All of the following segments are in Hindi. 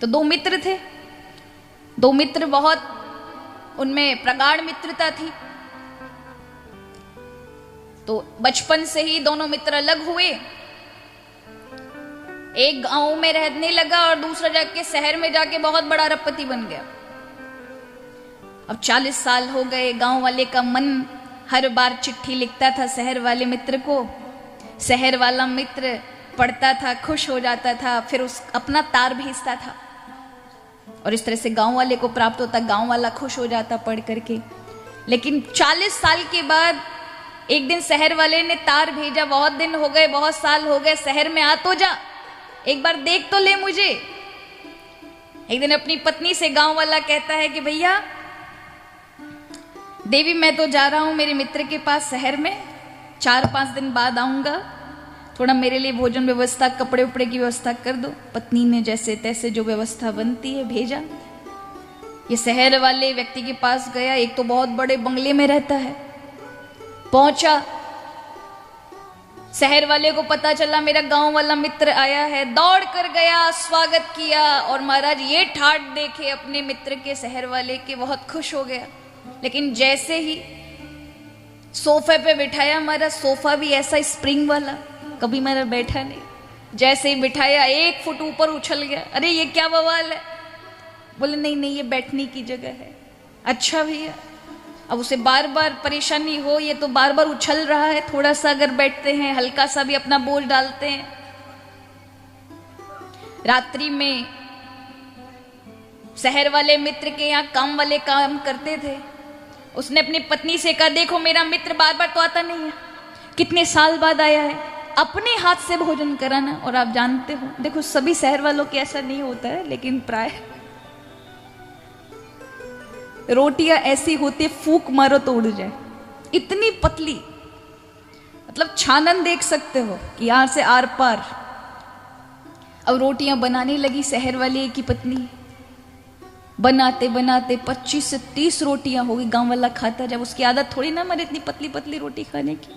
तो दो मित्र थे, दो मित्र, बहुत उनमें प्रगाढ़ मित्रता थी। तो बचपन से ही दोनों मित्र अलग हुए। एक गांव में रहने लगा और दूसरा जाके शहर में जाके बहुत बड़ा अरबपति बन गया। अब 40 साल हो गए। गांव वाले का मन हर बार चिट्ठी लिखता था शहर वाले मित्र को। शहर वाला मित्र पढ़ता था, खुश हो जाता था, फिर उस अपना तार भेजता था और इस तरह से गांव वाले को प्राप्त होता, गांव वाला खुश हो जाता पढ़ करके। लेकिन 40 साल के बाद एक दिन शहर वाले ने तार भेजा, बहुत दिन हो गए, बहुत साल हो गए, शहर में आ तो जा, एक बार देख तो ले मुझे। एक दिन अपनी पत्नी से गांव वाला कहता है कि भैया देवी, मैं तो जा रहा हूं मेरे मित्र के पास शहर में, 4-5 दिन बाद आऊंगा, थोड़ा मेरे लिए भोजन व्यवस्था, कपड़े उपड़े की व्यवस्था कर दो। पत्नी ने जैसे तैसे जो व्यवस्था बनती है भेजा। ये शहर वाले व्यक्ति के पास गया, एक तो बहुत बड़े बंगले में रहता है। पहुंचा, शहर वाले को पता चला मेरा गांव वाला मित्र आया है, दौड़ कर गया, स्वागत किया और महाराज ये ठाट देखे अपने मित्र के, शहर वाले के, बहुत खुश हो गया। लेकिन जैसे ही सोफे पे बिठाया, हमारा सोफा भी ऐसा स्प्रिंग वाला, कभी मेरा बैठा नहीं, जैसे ही बिठाया 1 फुट ऊपर उछल गया। अरे ये क्या बवाल है? बोले नहीं नहीं, ये बैठने की जगह है। अच्छा भैया, अब उसे बार बार परेशानी हो, ये तो बार बार उछल रहा है, थोड़ा सा अगर बैठते हैं, हल्का सा भी अपना बोझ डालते हैं। रात्रि में शहर वाले मित्र के यहाँ काम वाले काम करते थे। उसने अपनी पत्नी से कहा, देखो मेरा मित्र बार बार तो आता नहीं है, कितने साल बाद आया है, अपने हाथ से भोजन कराना। और आप जानते हो, देखो सभी शहर वालों के ऐसा नहीं होता है, लेकिन प्राय रोटियां ऐसी होती है, फूंक मारो तो उड़ जाए, इतनी पतली, मतलब छानन देख सकते हो कि यहां से आर पार। अब रोटियां बनाने लगी शहर वाली की पत्नी, बनाते बनाते 25 से 30 रोटियां हो गई। गांव वाला खाता, जब उसकी आदत थोड़ी ना मरे इतनी पतली पतली रोटी खाने की।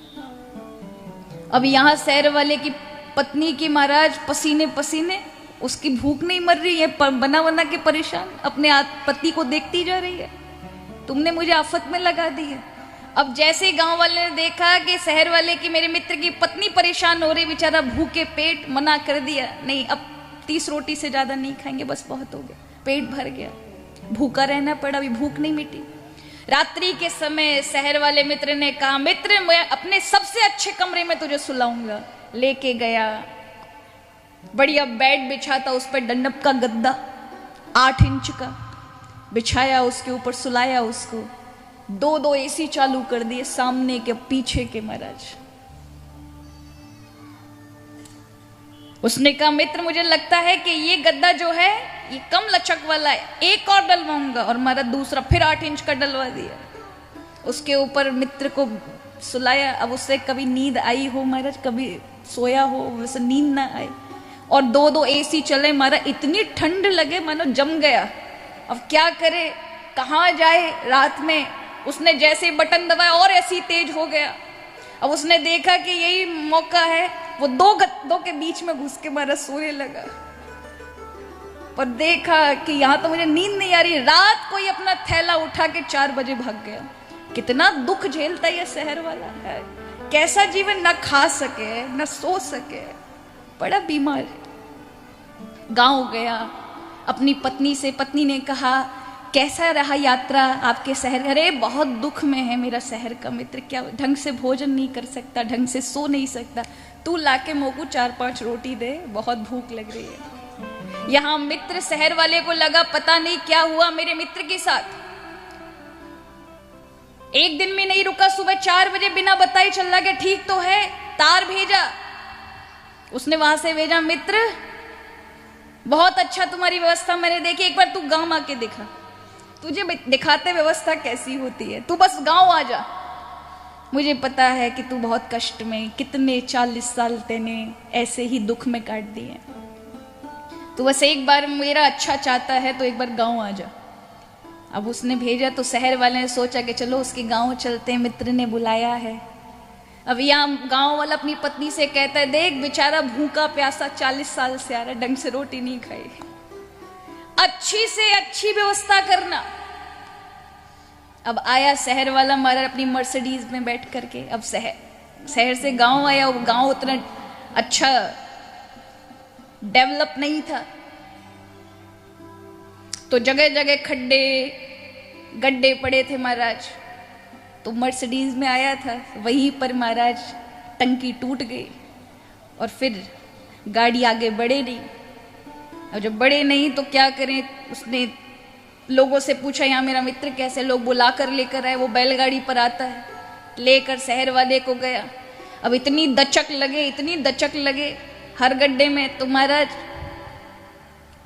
अब यहां शहर वाले की पत्नी की महाराज पसीने पसीने, उसकी भूख नहीं मर रही है, बना बना के परेशान, अपने पति को देखती जा रही है, तुमने मुझे आफत में लगा दी है। अब जैसे ही गांव वाले ने देखा कि शहर वाले की, मेरे मित्र की पत्नी परेशान हो रही, बेचारा भूखे पेट, मना कर दिया, नहीं अब 30 रोटी से ज्यादा नहीं खाएंगे, बस बहुत हो गया, पेट भर गया, भूखा रहना पड़ा, अभी भूख नहीं मिटी। रात्रि के समय शहर वाले मित्र ने कहा, मित्र मैं अपने सबसे अच्छे कमरे में तुझे सुलाऊंगा। लेके गया, बढ़िया बेड बिछा था, उस पर डंडप का गद्दा 8 इंच का बिछाया, उसके ऊपर सुलाया उसको। 2-2 एसी चालू कर दिए, सामने के पीछे के महाराज। उसने कहा, मित्र मुझे लगता है कि ये गद्दा जो है ये कम लचक वाला है, एक और डलवाऊंगा। और महाराज दूसरा फिर 8 इंच का डलवा दिया, उसके ऊपर मित्र को सुलाया। अब उससे कभी नींद आई हो महाराज, कभी सोया हो, वैसे नींद ना आए, और 2-2 एसी चले, महाराज इतनी ठंड लगे मानो जम गया। अब क्या करे, कहाँ जाए रात में। उसने जैसे बटन दबाया और ऐसी तेज हो गया। अब उसने देखा कि यही मौका है, वो 2 गद्दों के बीच में घुस के मारा सोने लगा। पर देखा कि यहां तो मुझे नींद नहीं आ रही। रात को ही अपना थैला उठा के 4 बजे भाग गया। कितना दुख झेलता ये शहर वाला है, कैसा जीवन, ना खा सके ना सो सके, बड़ा बीमार है। गांव गया, अपनी पत्नी से, पत्नी ने कहा कैसा रहा यात्रा आपके शहर? अरे बहुत दुख में है मेरा शहर का मित्र, क्या ढंग से भोजन नहीं कर सकता, ढंग से सो नहीं सकता, तू लाके मोकू 4-5 रोटी दे, बहुत भूख लग रही है। यहां मित्र शहर वाले को लगा पता नहीं क्या हुआ मेरे मित्र के साथ। एक दिन में नहीं रुका, सुबह 4 बजे बिना बताए चल गया, ठीक तो है, तार भेजा। उसने वहां से भेजा, मित्र बहुत अच्छा तुम्हारी व्यवस्था मैंने देखी, एक बार तू गांव आके दिखा, तुझे दिखाते व्यवस्था कैसी होती है, तू बस गांव आ जा। मुझे पता है कि तू बहुत कष्ट में, कितने 40 साल तेने ऐसे ही दुख में काट दिए, तू बस एक बार मेरा अच्छा चाहता है तो एक बार गांव आ जा। अब उसने भेजा तो शहर वाले ने सोचा कि चलो उसके गांव चलते हैं, मित्र ने बुलाया है। अब यहाँ गांव वाला अपनी पत्नी से कहता है, देख बेचारा भूखा प्यासा 40 साल से आ रहा है, ढंग से रोटी नहीं खाई। अच्छी से अच्छी व्यवस्था करना। अब आया शहर वाला महाराज अपनी मर्सिडीज में बैठ करके। अब शहर से गांव आया, वो गांव उतना अच्छा डेवलप नहीं था, तो जगह जगह खड्डे गड्ढे पड़े थे महाराज। तो मर्सिडीज में आया था, वहीं पर महाराज टंकी टूट गई और फिर गाड़ी आगे बढ़े नहीं। और जब बढ़े नहीं तो क्या करें, उसने लोगों से पूछा यहाँ मेरा मित्र कैसे, लोग बुला कर लेकर आए, वो बैलगाड़ी पर आता है, लेकर शहर वाले को गया। अब इतनी दचक लगे हर गड्ढे में, तो महाराज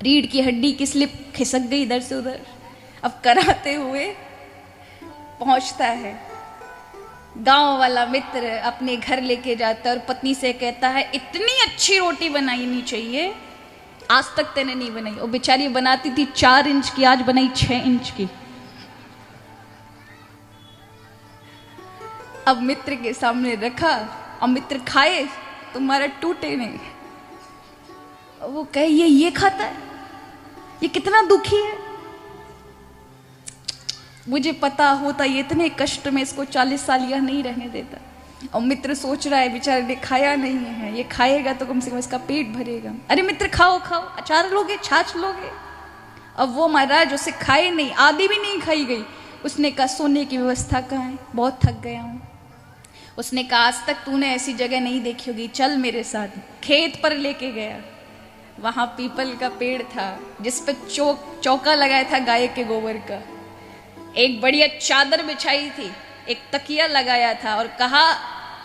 रीढ़ की हड्डी की स्लिप खिसक गई इधर से उधर। अब कराते हुए पहुंचता है, गांव वाला मित्र अपने घर लेके जाता है और पत्नी से कहता है इतनी अच्छी रोटी बनाई नहीं चाहिए, आज तक तेने नहीं बनाई। वो बेचारी बनाती थी 4 इंच की, आज बनाई 6 इंच की। अब मित्र के सामने रखा, अब मित्र खाए, तुम्हारा टूटे नहीं। वो कहे ये खाता है, ये कितना दुखी है, मुझे पता होता ये इतने कष्ट में इसको 40 साल यह नहीं रहने देता। और मित्र सोच रहा है बेचारे ने खाया नहीं है, ये खाएगा तो कम से कम इसका पेट भरेगा। अरे मित्र खाओ, अचार लोगे, छाछ लोगे। अब वो महाराज उसे खाए नहीं, आधी भी नहीं खाई गई। उसने कहा सोने की व्यवस्था कहाँ है, बहुत थक गया हूँ। उसने कहा आज तक तूने ऐसी जगह नहीं देखी होगी, चल मेरे साथ। खेत पर लेके गया, वहां पीपल का पेड़ था जिस पे चौका लगाया था गाय के गोबर का। एक बढ़िया चादर बिछाई थी, एक तकिया लगाया था और कहा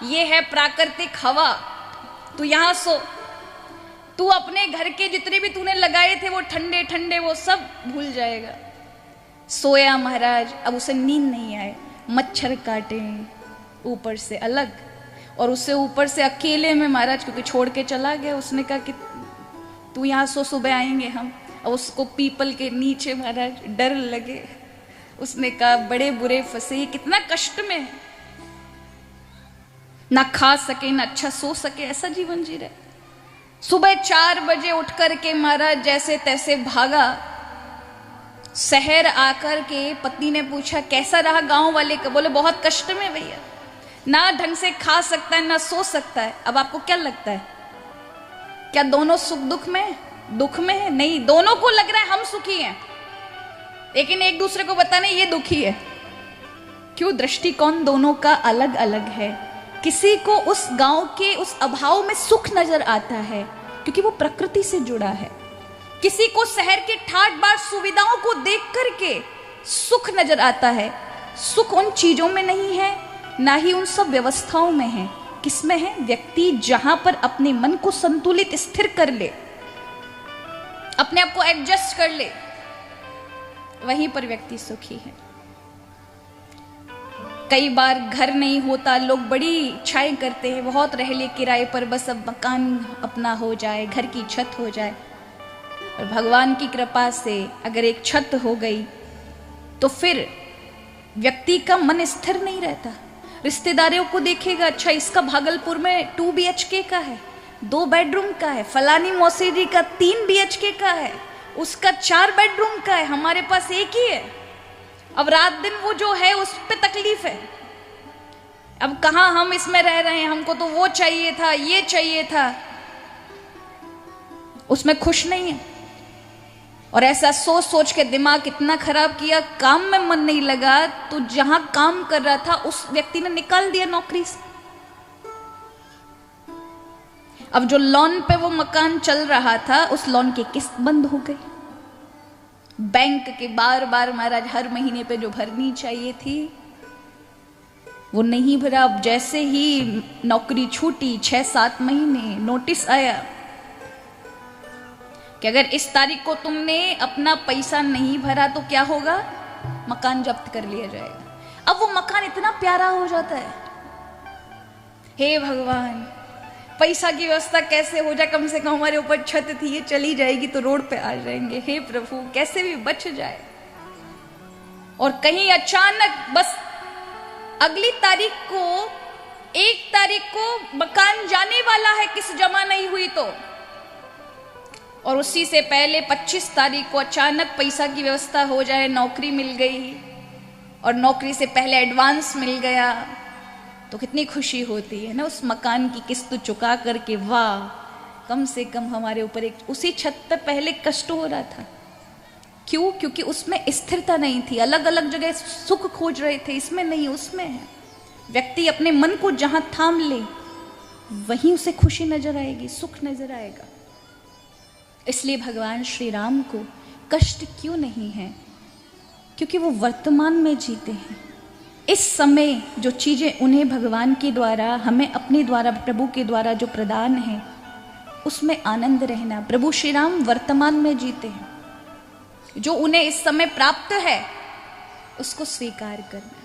ये है प्राकृतिक हवा, तू यहां सो। तू अपने घर के जितने भी तूने लगाए थे वो ठंडे ठंडे वो सब भूल जाएगा। सोया महाराज। अब उसे नींद नहीं आए, मच्छर काटे ऊपर से अलग, और उससे ऊपर से अकेले में महाराज, क्योंकि छोड़ के चला गया। उसने कहा कि तू यहाँ सो, सुबह आएंगे हम। और उसको पीपल के नीचे महाराज डर लगे। उसने कहा बड़े बुरे फंसे, ये कितना कष्ट में है, ना खा सके ना अच्छा सो सके, ऐसा जीवन जी रहे। सुबह 4 बजे उठ करके महाराज जैसे तैसे भागा। शहर आकर के पत्नी ने पूछा कैसा रहा गांव वाले का, बोले बहुत कष्ट में भैया, ना ढंग से खा सकता है ना सो सकता है। अब आपको क्या लगता है, क्या दोनों सुख दुख में है? नहीं, दोनों को लग रहा है हम सुखी हैं, लेकिन एक दूसरे को बताने ये दुखी है। क्यों? दृष्टिकोण दोनों का अलग अलग है। किसी को उस गांव के उस अभाव में सुख नजर आता है क्योंकि वो प्रकृति से जुड़ा है। किसी को शहर के ठाट बाट सुविधाओं को देख करके सुख नजर आता है। सुख उन चीजों में नहीं है, ना ही उन सब व्यवस्थाओं में है। किसमें है? व्यक्ति जहां पर अपने मन को संतुलित स्थिर कर ले, अपने आप को एडजस्ट कर ले, वहीं पर व्यक्ति सुखी है। कई बार घर नहीं होता, लोग बड़ी इच्छाएं करते हैं, बहुत रह ले किराए पर, बस अब मकान अपना हो जाए, घर की छत हो जाए। और भगवान की कृपा से अगर एक छत हो गई तो फिर व्यक्ति का मन स्थिर नहीं रहता। रिश्तेदारों को देखेगा, अच्छा इसका भागलपुर में 2 BHK का है, 2 बेडरूम का है, फलानी मौसी जी का 3 BHK का है, उसका 4 बेडरूम का है, हमारे पास एक ही है। अब रात दिन वो जो है उस पे तकलीफ है। अब कहाँ हम इसमें रह रहे हैं, हमको तो वो चाहिए था, ये चाहिए था, उसमें खुश नहीं है। और ऐसा सोच सोच के दिमाग इतना खराब किया, काम में मन नहीं लगा, तो जहां काम कर रहा था उस व्यक्ति ने निकाल दिया नौकरी से। अब जो लोन पे वो मकान चल रहा था, उस लोन की किस्त बंद हो गई। बैंक के बार बार महाराज हर महीने पे जो भरनी चाहिए थी वो नहीं भरा। अब जैसे ही नौकरी छूटी, 6-7 महीने नोटिस आया कि अगर इस तारीख को तुमने अपना पैसा नहीं भरा तो क्या होगा, मकान जब्त कर लिया जाएगा। अब वो मकान इतना प्यारा हो जाता है, हे भगवान पैसा की व्यवस्था कैसे हो जाए, कम से कम हमारे ऊपर छत थी, ये चली जाएगी तो रोड पे आ जाएंगे, हे प्रभु कैसे भी बच जाए। और कहीं अचानक बस अगली तारीख को, 1 तारीख को मकान जाने वाला है, किस्त जमा नहीं हुई तो और उसी से पहले 25 तारीख को अचानक पैसा की व्यवस्था हो जाए, नौकरी मिल गई और नौकरी से पहले एडवांस मिल गया, तो कितनी खुशी होती है ना उस मकान की किस्त चुका करके। वाह, कम से कम हमारे ऊपर एक उसी छत पर पहले कष्ट हो रहा था। क्यों? क्योंकि उसमें स्थिरता नहीं थी, अलग अलग जगह सुख खोज रहे थे, इसमें नहीं, उसमें है। व्यक्ति अपने मन को जहां थाम ले वहीं उसे खुशी नजर आएगी, सुख नजर आएगा। इसलिए भगवान श्री राम को कष्ट क्यों नहीं है? क्योंकि वो वर्तमान में जीते हैं। इस समय जो चीजें उन्हें भगवान के द्वारा, हमें अपने द्वारा, प्रभु के द्वारा जो प्रदान है, उसमें आनंद रहना। प्रभु श्री राम वर्तमान में जीते हैं, जो उन्हें इस समय प्राप्त है उसको स्वीकार करना।